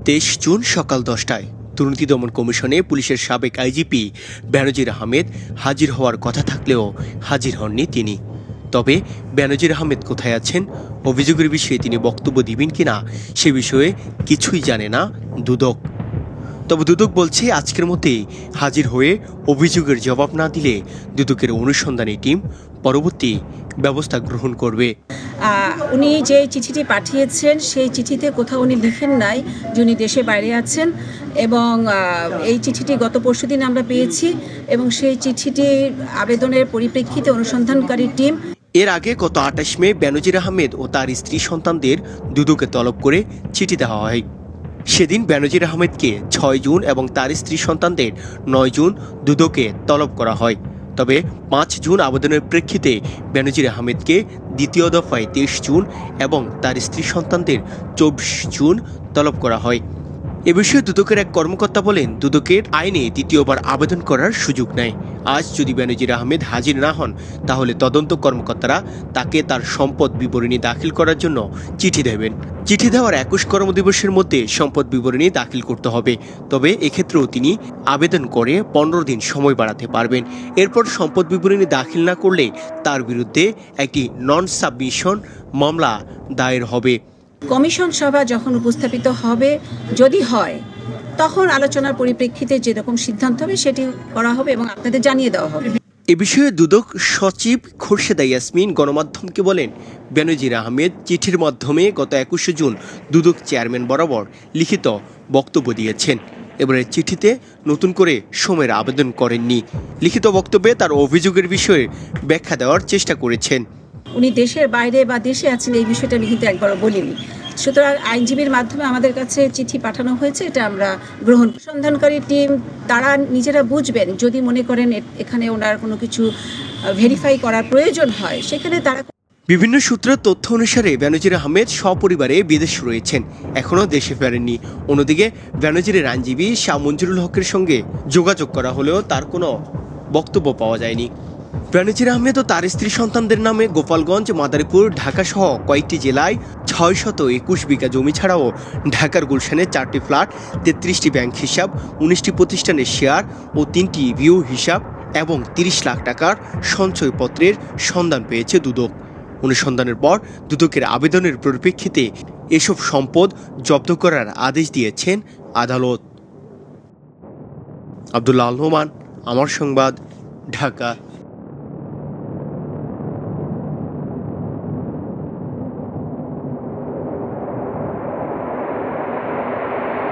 23 June সকাল 10টায় দুর্নীতি দমন কমিশনে পুলিশের সাবেক আইজিপি বেনজির আহমেদ হাজির হওয়ার কথা থাকলেও হাজির হননি তিনি। তবে বেনজির আহমেদ কোথায় আছেন, অভিযোগের বিষয়ে তিনি বক্তব্য দিবেন কিনা সে বিষয়ে কিছুই জানে না দুদক। তবে দুদক বলছে আজকের মধ্যেই হাজির হয়ে অভিযোগের জবাব না দিলে দুদকের অনুসন্ধানী টিম পরবর্তী ব্যবস্থা গ্রহণ করবে। উনি যে চিঠিটি পাঠিয়েছেন সেই চিঠিতে কোথাও উনি লিখেন নাই যে উনি দেশে বাইরে আছেন, এবং এই চিঠিটি গত পরশুদিন আমরা পেয়েছি, এবং সেই চিঠিটির আবেদনের পরিপ্রেক্ষিতে অনুসন্ধানকারী টিম এর আগে গত 28 মে বেনজির আহমেদ ও তার স্ত্রী সন্তানদের দুদকে তলব করে চিঠি দেওয়া হয়। সেদিন বেনজির আহমেদকে 6 জুন এবং তার স্ত্রী সন্তানদের 9 জুন দুদকে তলব করা হয়। তবে 5 জুন আবেদনের প্রেক্ষিতে বেনজির আহমেদকে দ্বিতীয় দফায় 23 জুন এবং তার স্ত্রী সন্তানদের 24 জুন তলব করা হয়। এ বিষয়ে দুদকের এক কর্মকর্তা বলেন, দুদকের আইনে দ্বিতীয়বার আবেদন করার সুযোগ নেই। আজ যদি বেনজির আহমেদ হাজির না হন তাহলে তদন্ত কর্মকর্তারা তাকে তার সম্পদ বিবরণী দাখিল করার জন্য চিঠি দেবেন। চিঠি দেওয়ার 21 কর্মদিবসের মধ্যে সম্পদ বিবরণী দাখিল করতে হবে। তবে এক্ষেত্রেও তিনি আবেদন করে 15 দিন সময় বাড়াতে পারবেন। এরপর সম্পদ বিবরণী দাখিল না করলে তার বিরুদ্ধে একটি নন সাবমিশন মামলা দায়ের হবে। কমিশন সভা যখন উপস্থাপিত হবে, যদি হয় তখন আলোচনার পরিপ্রেক্ষিতে যেরকম সিদ্ধান্ত হবে সেটি করা হবে এবং আপনাদের জানিয়ে দেওয়া হবে। এ বিষয়ে দুদক সচিব খোরশেদা ইয়াসমিন গণমাধ্যমকে বলেন, বেনজির আহমেদ চিঠির মাধ্যমে গত 21 জুন দুদক চেয়ারম্যান বরাবর লিখিত বক্তব্য দিয়েছেন। এবারে চিঠিতে নতুন করে সময়ের আবেদন করেননি। লিখিত বক্তব্যে তার অভিযোগের বিষয়ে ব্যাখ্যা দেওয়ার চেষ্টা করেছেন। উনি দেশের বাইরে বা দেশে আছেন এই বিষয়টা আমি কিন্তু একবারও বলিনি। সুতরাং আইনজীবীর মাধ্যমে আমাদের কাছে চিঠি পাঠানো হয়েছে, এটা আমরা গ্রহণ। সন্ধানকারী টিম তারা নিজেরা বুঝবেন, যদি মনে করেন এখানে ওনার কোনো কিছু ভেরিফাই করার প্রয়োজন হয় সেখানে তারা। বিভিন্ন সূত্রের তথ্য অনুসারে বেনজির আহমেদ সপরিবারে বিদেশে রয়েছেন, এখনও দেশে ফেরেননি। অন্যদিকে বেনজিরের আইনজীবী শাহ মঞ্জুরুল হকের সঙ্গে যোগাযোগ করা হলেও তার কোনো বক্তব্য পাওয়া যায়নি। বেনজির আহমেদ ও তার স্ত্রী সন্তানদের নামে গোপালগঞ্জ, মাদারীপুর, ঢাকা সহ কয়েকটি জেলায় 621 বিঘা জমি ছাড়াও ঢাকার গুলশানে 4টি ফ্ল্যাট, 33টি ব্যাংক হিসাব, 19টি প্রতিষ্ঠানের শেয়ার ও 3টি ভিউ হিসাব এবং 30 লাখ টাকার সঞ্চয়পত্রের সন্ধান পেয়েছে দুদক। অনুসন্ধানের পর দুদকের আবেদনের পরিপ্রেক্ষিতে এসব সম্পদ জব্দ করার আদেশ দিয়েছেন আদালত। আব্দুল্লাহ আল নোমান, আমার সংবাদ, ঢাকা।